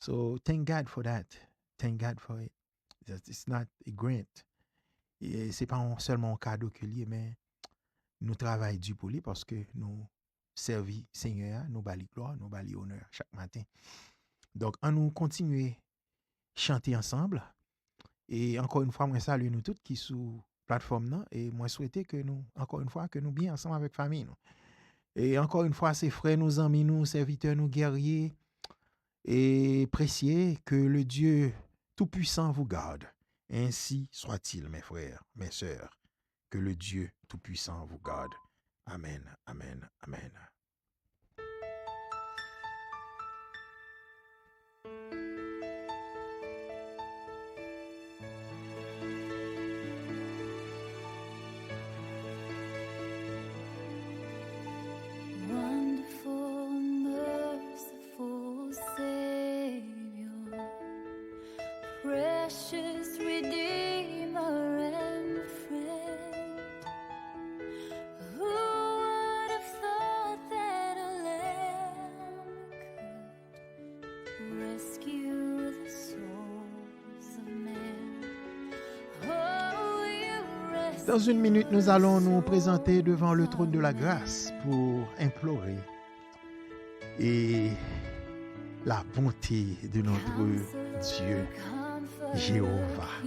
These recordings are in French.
So thank God for that. Thank God for it. It's not a grant. Et c'est pas seulement un cadeau que lié, mais nous travaillons du pour lui parce que nous servons Seigneur, nous bali gloire, nous bali honneur chaque matin. Donc, on nous continuer chanter ensemble. Et encore une fois, moi salue nous toutes qui sous plateforme là et moi souhaiter que nous encore une fois que nous bien ensemble avec famille nous. Et encore une fois, ces frères, nos amis, nous serviteurs, nous guerriers et précieux, que le Dieu tout-puissant vous garde. Ainsi soit-il, mes frères, mes sœurs, que le Dieu tout-puissant vous garde. Amen, amen, amen. Wonderful, merciful Savior, precious Redeemer and friend. Who would have thought that a lamb could rescue the souls of men? Oh, you rescue. Dans une minute, nous allons nous présenter devant le trône de la grâce pour implorer et la bonté de notre Dieu Jéhovah.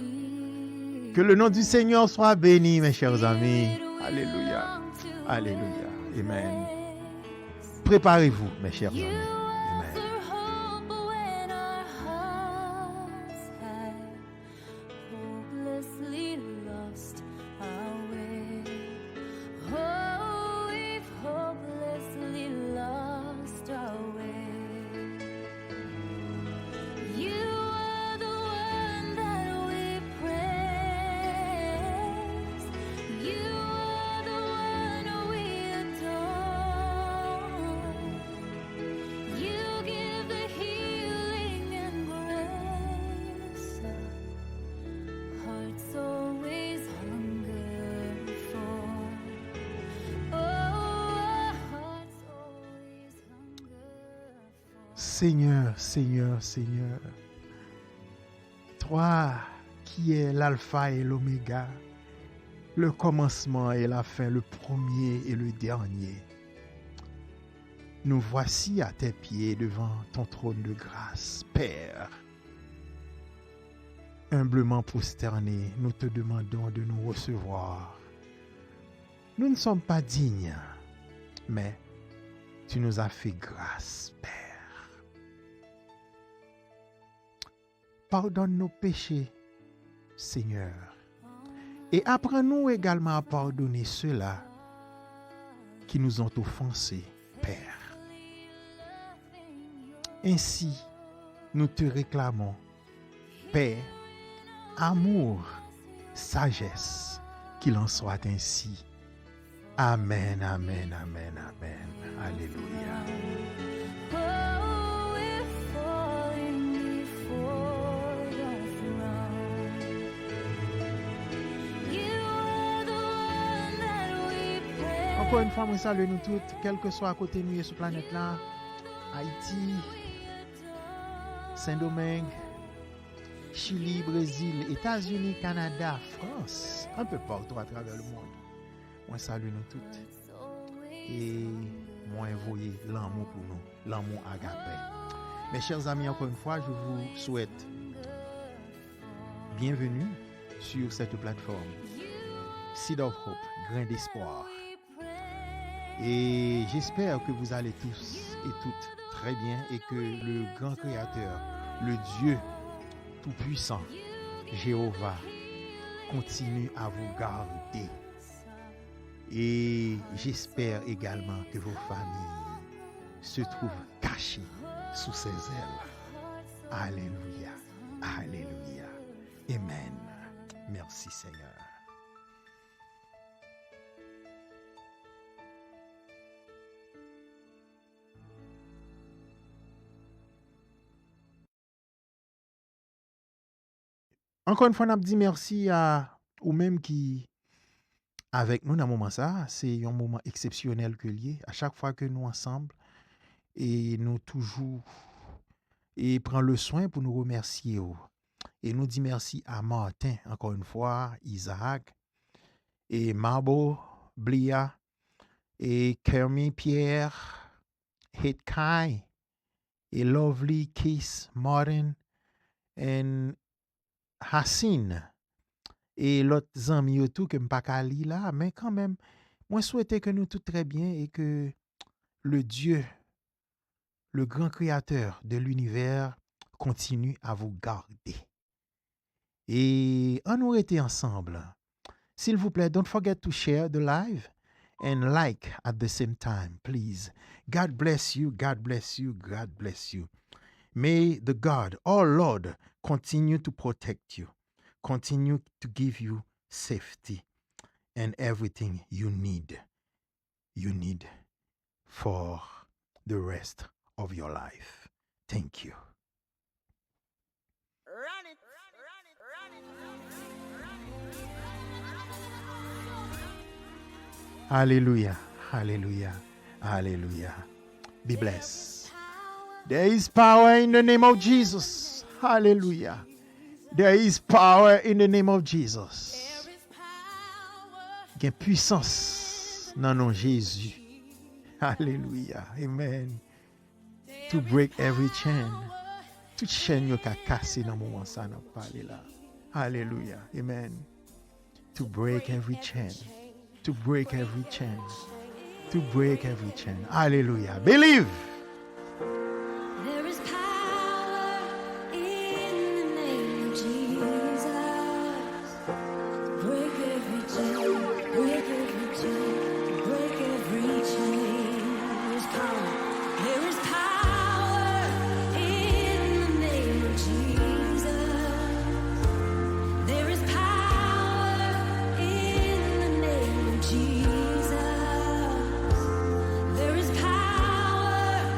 Que le nom du Seigneur soit béni, mes chers amis. Alléluia. Alléluia. Amen. Préparez-vous, mes chers amis. Amen. Seigneur, Seigneur, Seigneur, toi qui es l'alpha et l'oméga, le commencement et la fin, le premier et le dernier, nous voici à tes pieds devant ton trône de grâce, Père. Humblement prosternés, nous te demandons de nous recevoir. Nous ne sommes pas dignes, mais tu nous as fait grâce, Père. Pardonne nos péchés, Seigneur, et apprends-nous également à pardonner ceux-là qui nous ont offensés, Père. Ainsi, nous te réclamons paix, amour, sagesse, qu'il en soit ainsi. Amen, amen, amen, amen. Alléluia. Encore une fois, moi salue nous toutes, quel que soit à côté de nous et sur la planète là, Haïti, Saint-Domingue, Chili, Brésil, États-Unis, Canada, France, un peu partout à travers le monde. Moi salue nous toutes et moi envoyer l'amour pour nous, l'amour agapé. Mes chers amis, encore une fois, je vous souhaite bienvenue sur cette plateforme Seed of Hope, grain d'espoir. Et j'espère que vous allez tous et toutes très bien et que le grand créateur, le Dieu tout-puissant, Jéhovah, continue à vous garder. Et j'espère également que vos familles se trouvent cachées sous ses ailes. Alléluia. Alléluia. Amen. Merci Seigneur. Encore une fois, on a dit merci à ou même qui avec nous dans ce moment ça, c'est un moment exceptionnel que lié à chaque fois que nous ensemble et nous toujours et prend le soin pour nous remercier. Et nous dit merci à Martin, encore une fois, Isaac, et Mabo, Blia, et Kermi Pierre, Hitkai, et Lovely Kiss Martin, et Hassine, et l'autre ami tout que m'pas ka li là, mais quand même, moi souhaitais que nous tout très bien et que le Dieu, le grand créateur de l'univers, continue à vous garder. Et on nous était ensemble. S'il vous plaît, don't forget to share the live and like at the same time, please. God bless you, God bless you, God bless you. May the God, our Lord, continue to protect you, continue to give you safety and everything you need for the rest of your life. Thank you. Run it, run it, run it, Hallelujah, hallelujah, hallelujah. Be blessed. There is power in the name of Jesus. Hallelujah. There is power in the name of Jesus. Il y a puissance dans le nom de Jésus. Hallelujah. Amen. To break every chain. Toute chaîne yo ka cassé dans le moment ça n'a parlé là. Hallelujah. Amen. To break every chain. To break every chain. To break every chain. Hallelujah. Believe. There is power in the name of Jesus. Break every chain, break every chain, break every chain. There's power. There is power in the name of Jesus. There is power in the name of Jesus. There is power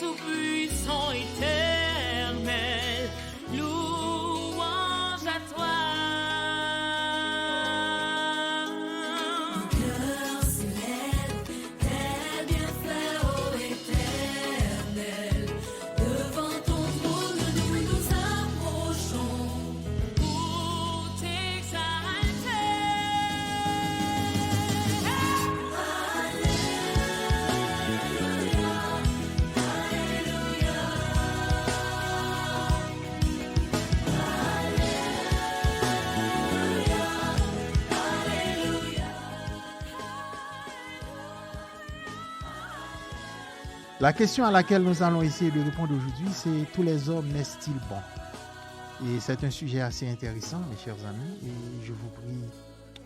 tout-puissant éternel, louange à toi. Mon cœur s'élève, tel bienfait, ô éternel. Devant ton trône, nous nous approchons pour t'exalter. La question à laquelle nous allons essayer de répondre aujourd'hui, c'est tous les hommes naissent-ils bons? Et c'est un sujet assez intéressant, mes chers amis, et je vous prie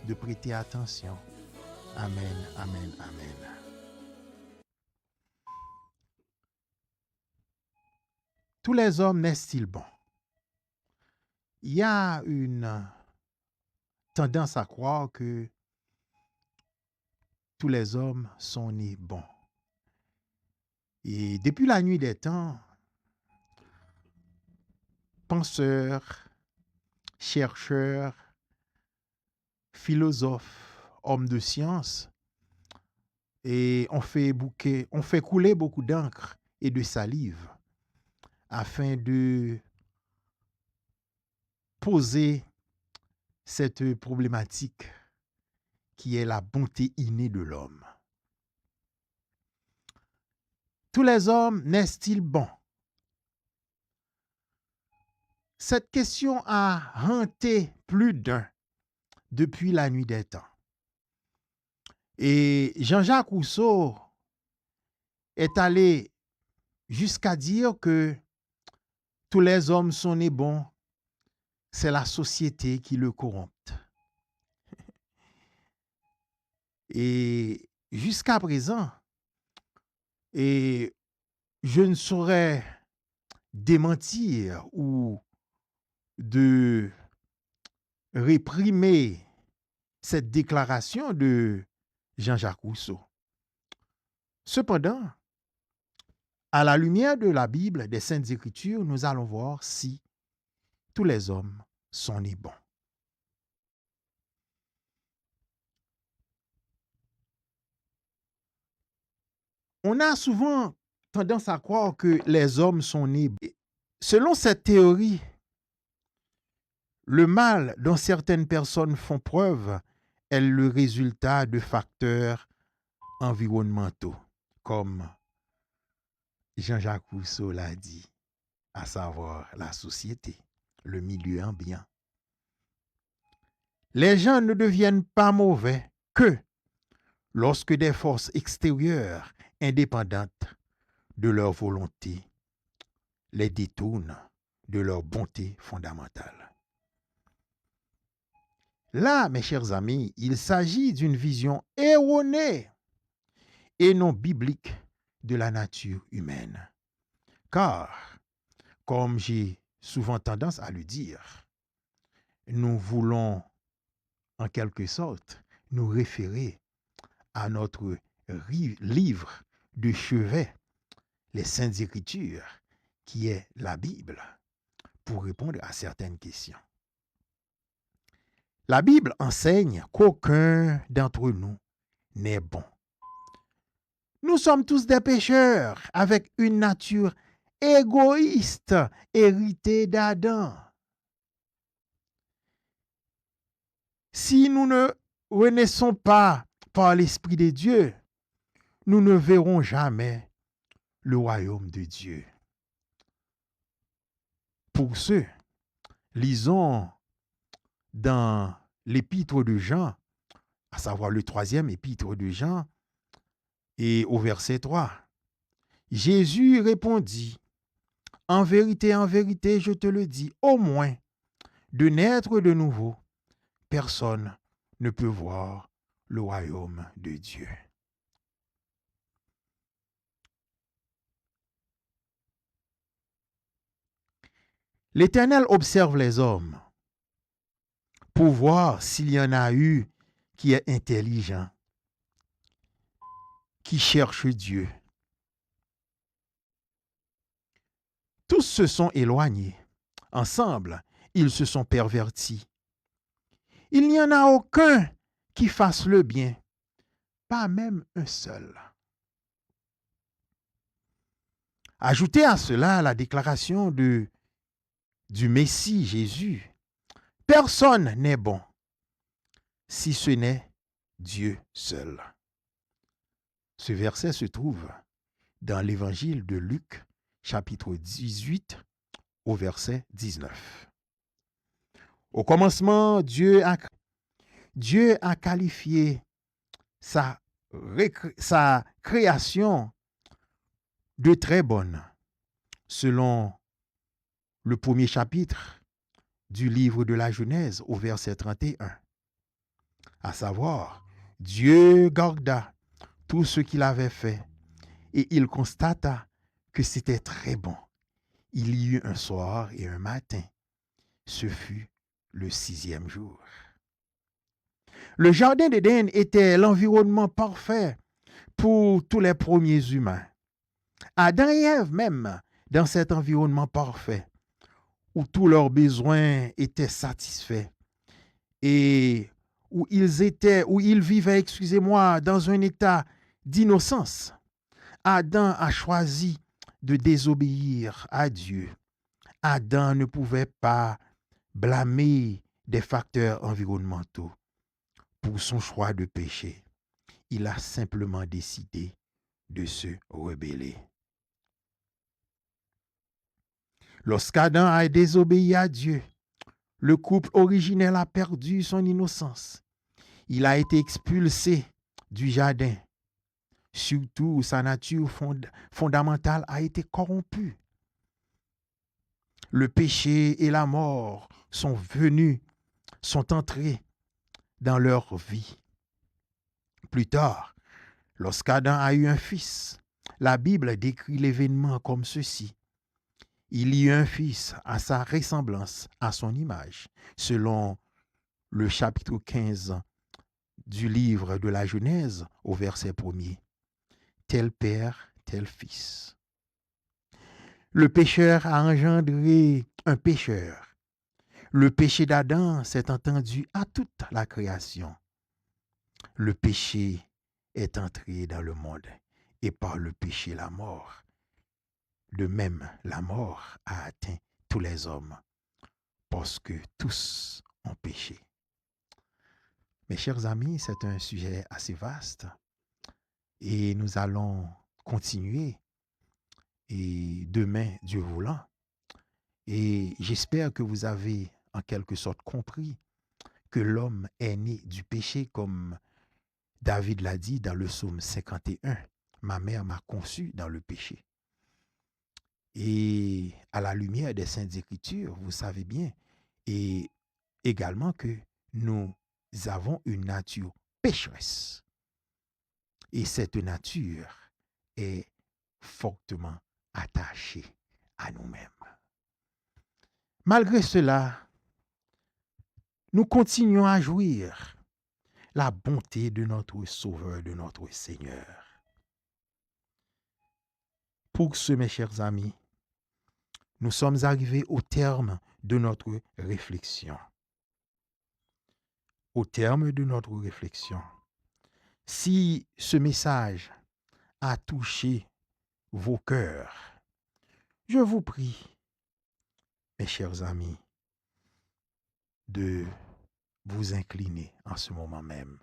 de prêter attention. Amen, amen, amen. Tous les hommes naissent-ils bons? Il y a une tendance à croire que tous les hommes sont nés bons. Et depuis la nuit des temps, penseurs, chercheurs, philosophes, hommes de science, et on fait couler beaucoup d'encre et de salive afin de poser cette problématique qui est la bonté innée de l'homme. Tous les hommes naissent-ils bons? Cette question a hanté plus d'un depuis la nuit des temps. Et Jean-Jacques Rousseau est allé jusqu'à dire que tous les hommes sont nés bons, c'est la société qui le corrompte. Et jusqu'à présent, et je ne saurais démentir ou de réprimer cette déclaration de Jean-Jacques Rousseau. Cependant, à la lumière de la Bible, des Saintes Écritures, nous allons voir si tous les hommes sont nés bons. On a souvent tendance à croire que les hommes sont nés bons. Selon cette théorie, le mal dont certaines personnes font preuve est le résultat de facteurs environnementaux, comme Jean-Jacques Rousseau l'a dit, à savoir la société, le milieu ambiant. Les gens ne deviennent pas mauvais que lorsque des forces extérieures indépendantes de leur volonté les détournent de leur bonté fondamentale. Là, mes chers amis, il s'agit d'une vision erronée et non biblique de la nature humaine. Car, comme j'ai souvent tendance à le dire, nous voulons en quelque sorte nous référer à notre livre de chevet, les Saintes Écritures, qui est la Bible, pour répondre à certaines questions. La Bible enseigne qu'aucun d'entre nous n'est bon. Nous sommes tous des pécheurs avec une nature égoïste héritée d'Adam. Si nous ne renaissons pas par l'Esprit de Dieu, nous ne verrons jamais le royaume de Dieu. Pour ce, lisons dans l'épître de Jean, à savoir le 3e épître de Jean, et au verset 3. Jésus répondit, en vérité, je te le dis, au moins, de naître de nouveau, personne ne peut voir le royaume de Dieu. L'Éternel observe les hommes pour voir s'il y en a eu qui est intelligent, qui cherche Dieu. Tous se sont éloignés. Ensemble, ils se sont pervertis. Il n'y en a aucun qui fasse le bien, pas même un seul. Ajoutez à cela la déclaration du Messie Jésus. Personne n'est bon, si ce n'est Dieu seul. Ce verset se trouve dans l'évangile de Luc, chapitre 18, au verset 19. Au commencement, Dieu a qualifié sa création de très bonne, selon le premier chapitre du livre de la Genèse au verset 31. À savoir, Dieu garda tout ce qu'il avait fait et il constata que c'était très bon. Il y eut un soir et un matin. Ce fut le 6e jour. Le jardin d'Éden était l'environnement parfait pour tous les premiers humains. Adam et Ève même, dans cet environnement parfait, où tous leurs besoins étaient satisfaits et où ils vivaient, dans un état d'innocence. Adam a choisi de désobéir à Dieu. Adam ne pouvait pas blâmer des facteurs environnementaux pour son choix de péché. Il a simplement décidé de se rebeller. Lorsqu'Adam a désobéi à Dieu, le couple originel a perdu son innocence. Il a été expulsé du jardin. Surtout, sa nature fondamentale a été corrompue. Le péché et la mort sont entrés dans leur vie. Plus tard, lorsqu'Adam a eu un fils, la Bible décrit l'événement comme ceci. Il y eut un fils à sa ressemblance, à son image, selon le chapitre 15 du livre de la Genèse au verset 1er. Tel père, tel fils. Le pécheur a engendré un pécheur. Le péché d'Adam s'est entendu à toute la création. Le péché est entré dans le monde et par le péché la mort. De même, la mort a atteint tous les hommes parce que tous ont péché. Mes chers amis, c'est un sujet assez vaste et nous allons continuer et demain, Dieu voulant. Et j'espère que vous avez en quelque sorte compris que l'homme est né du péché comme David l'a dit dans le psaume 51. Ma mère m'a conçu dans le péché. Et à la lumière des Saintes Écritures, vous savez bien, et également que nous avons une nature pécheresse. Et cette nature est fortement attachée à nous-mêmes. Malgré cela, nous continuons à jouir la bonté de notre Sauveur, de notre Seigneur. Pour ce, mes chers amis, nous sommes arrivés au terme de notre réflexion. Au terme de notre réflexion, si ce message a touché vos cœurs, je vous prie, mes chers amis, de vous incliner en ce moment même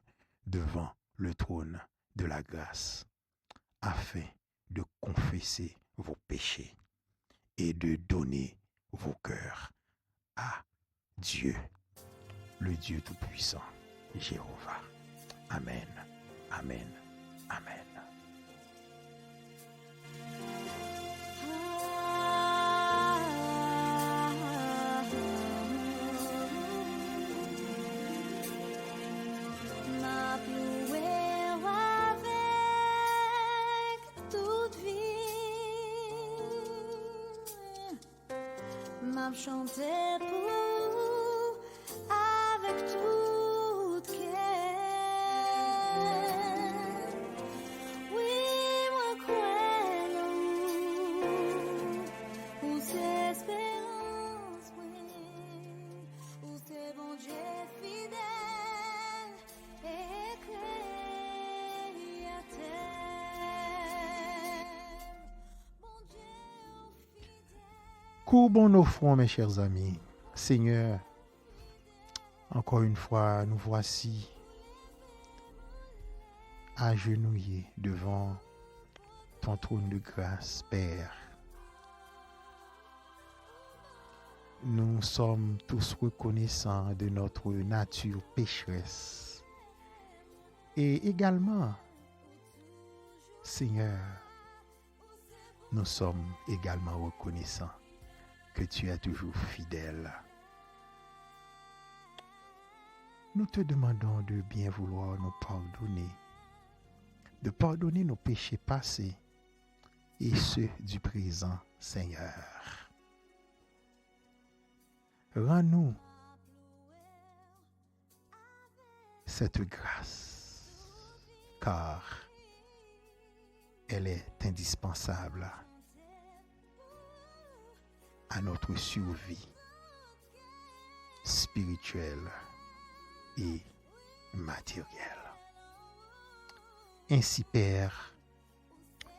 devant le trône de la grâce afin de confesser vos péchés et de donner vos cœurs à Dieu, le Dieu Tout-Puissant, Jéhovah. Amen, amen, amen. M'a ploué avec toute vie, m'a chanté pour avec toute cœur. Oui, moi crois ou Courbons nos fronts, mes chers amis. Seigneur, encore une fois, nous voici agenouillés devant ton trône de grâce, Père. Nous sommes tous reconnaissants de notre nature pécheresse. Et également, Seigneur, nous sommes également reconnaissants que tu es toujours fidèle. Nous te demandons de bien vouloir nous pardonner, de pardonner nos péchés passés et ceux du présent, Seigneur. Rends-nous cette grâce, car elle est indispensable à notre survie spirituelle et matérielle. Ainsi, Père,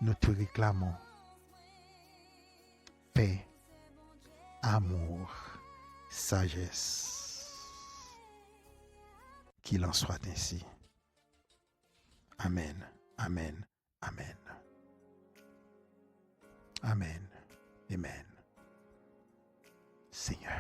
nous te réclamons paix, amour, sagesse. Qu'il en soit ainsi. Amen, amen, amen. Amen, amen. Seigneur.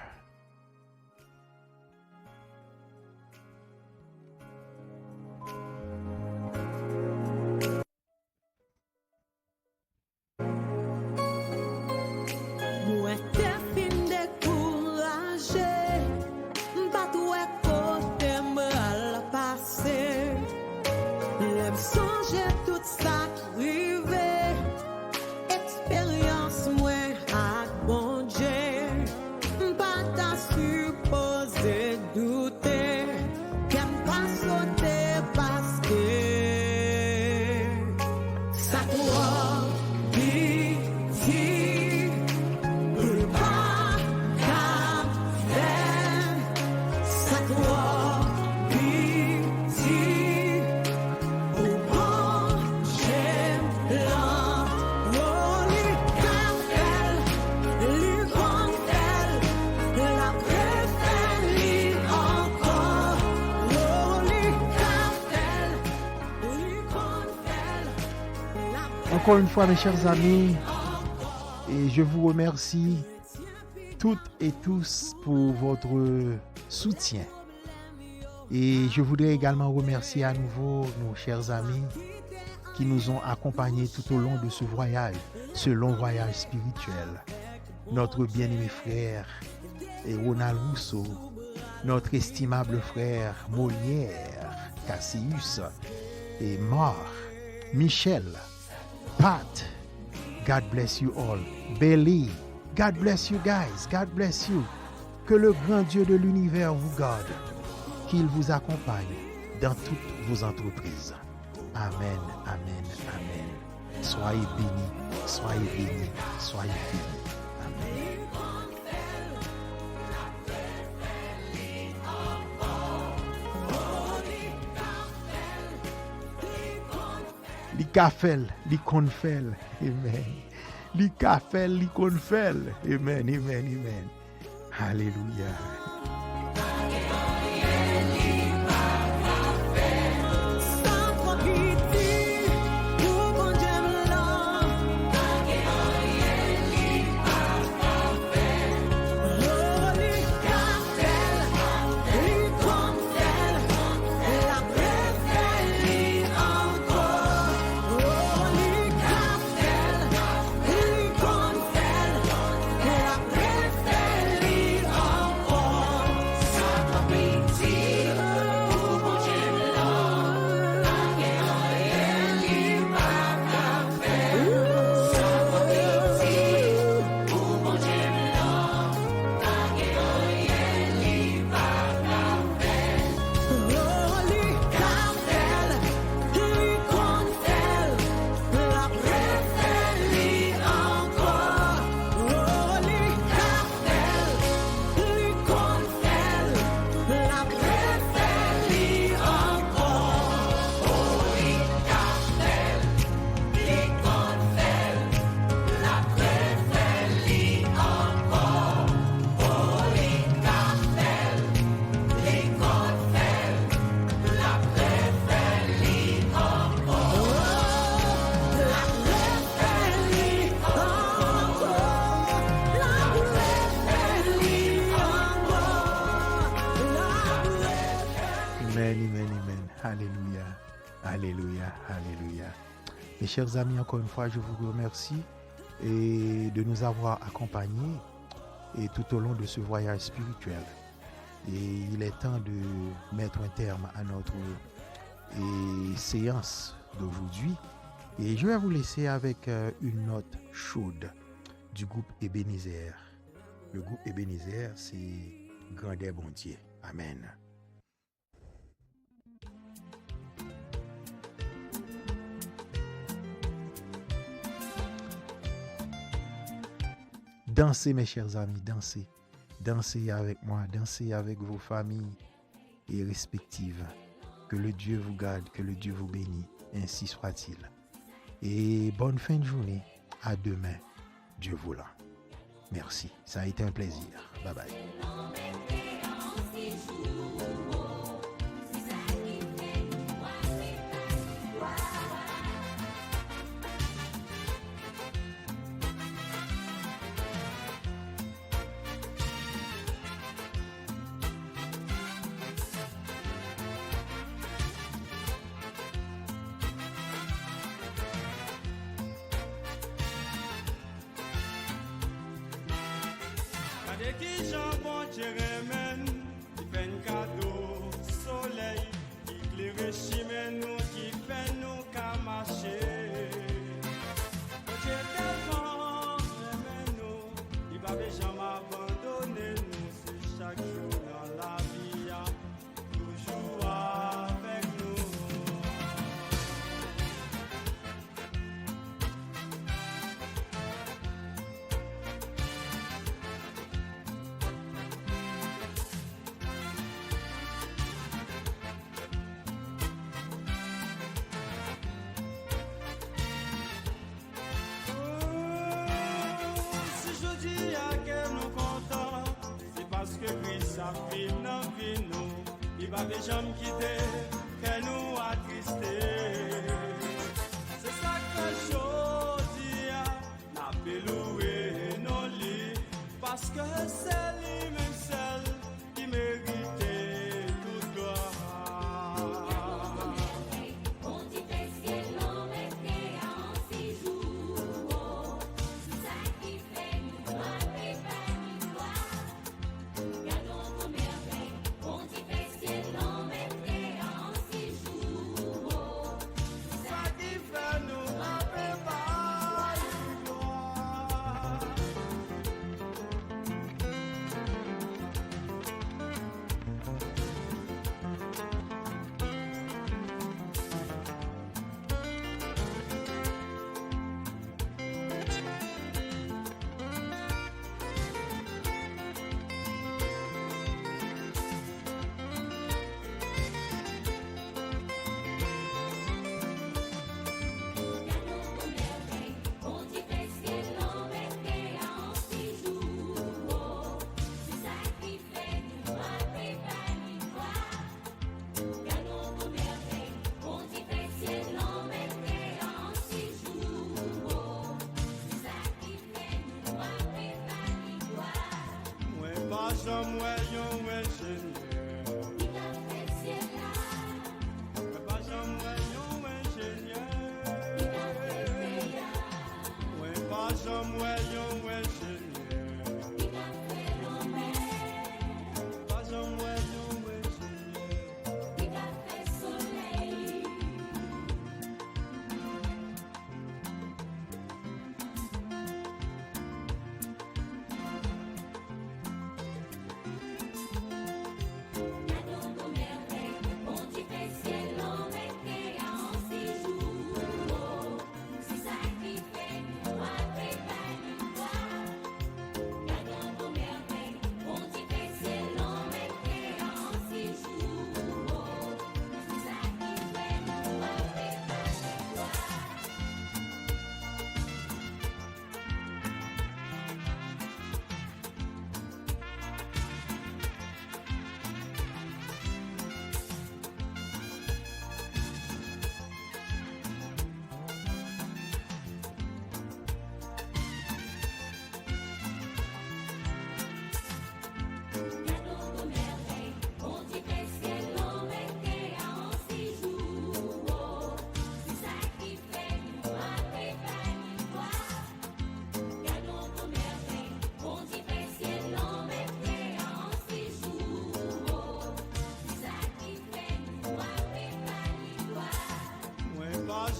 Moi t'es fin découragé, pas tout est côté mal passé. L'aime songer tout ça arrivé, expérience moi à bon Dieu, pas ta supposé douter, qu'aime pas sauter parce que ça croit vite. Encore une fois, mes chers amis, et je vous remercie toutes et tous pour votre soutien. Et je voudrais également remercier à nouveau nos chers amis qui nous ont accompagnés tout au long de ce long voyage spirituel. Notre bien-aimé frère et Ronald Rousseau, notre estimable frère Molière, Cassius et Mar, Michel, Pat, God bless you all. Belly, God bless you guys. God bless you. Que le grand Dieu de l'univers vous garde. Qu'il vous accompagne dans toutes vos entreprises. Amen, amen, amen. Soyez bénis, soyez bénis, soyez bénis. Amen. Li kafel, li konfel. Amen. Li kafel, li konfel. Amen, amen, amen. Hallelujah. Alléluia, alléluia. Mes chers amis, encore une fois, je vous remercie et de nous avoir accompagnés et tout au long de ce voyage spirituel. Et il est temps de mettre un terme à notre séance d'aujourd'hui. Et je vais vous laisser avec une note chaude du groupe Ebenezer. Le groupe Ebenezer, c'est Grandeur bon Dieu. Amen. Dansez, mes chers amis, dansez. Dansez avec moi, dansez avec vos familles et respectives. Que le Dieu vous garde, que le Dieu vous bénisse, ainsi soit-il. Et bonne fin de journée. À demain, Dieu voulant. Merci, ça a été un plaisir. Bye bye. Regardez qui jambon Jérémen, qui fait un cadeau, soleil, qui éclaire chimène nous, qui fait nous qu'à marcher. Dieu tellement aime nous, il va jamais abandonner nous, c'est chaque jour dans la vie, toujours avec nous. Il va jamais quitter, qu'elle nous attristé. C'est ça que je dis, n'a pas loué non lit, parce que c'est lui-même seul qui méritait toute gloire. Somewhere you wishing, somewhere you wishing.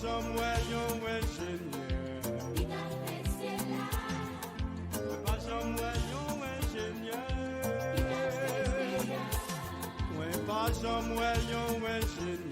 jamais yon ingénieur. Pas jamais yon ingénieur. Pas jamais yon ingénieur.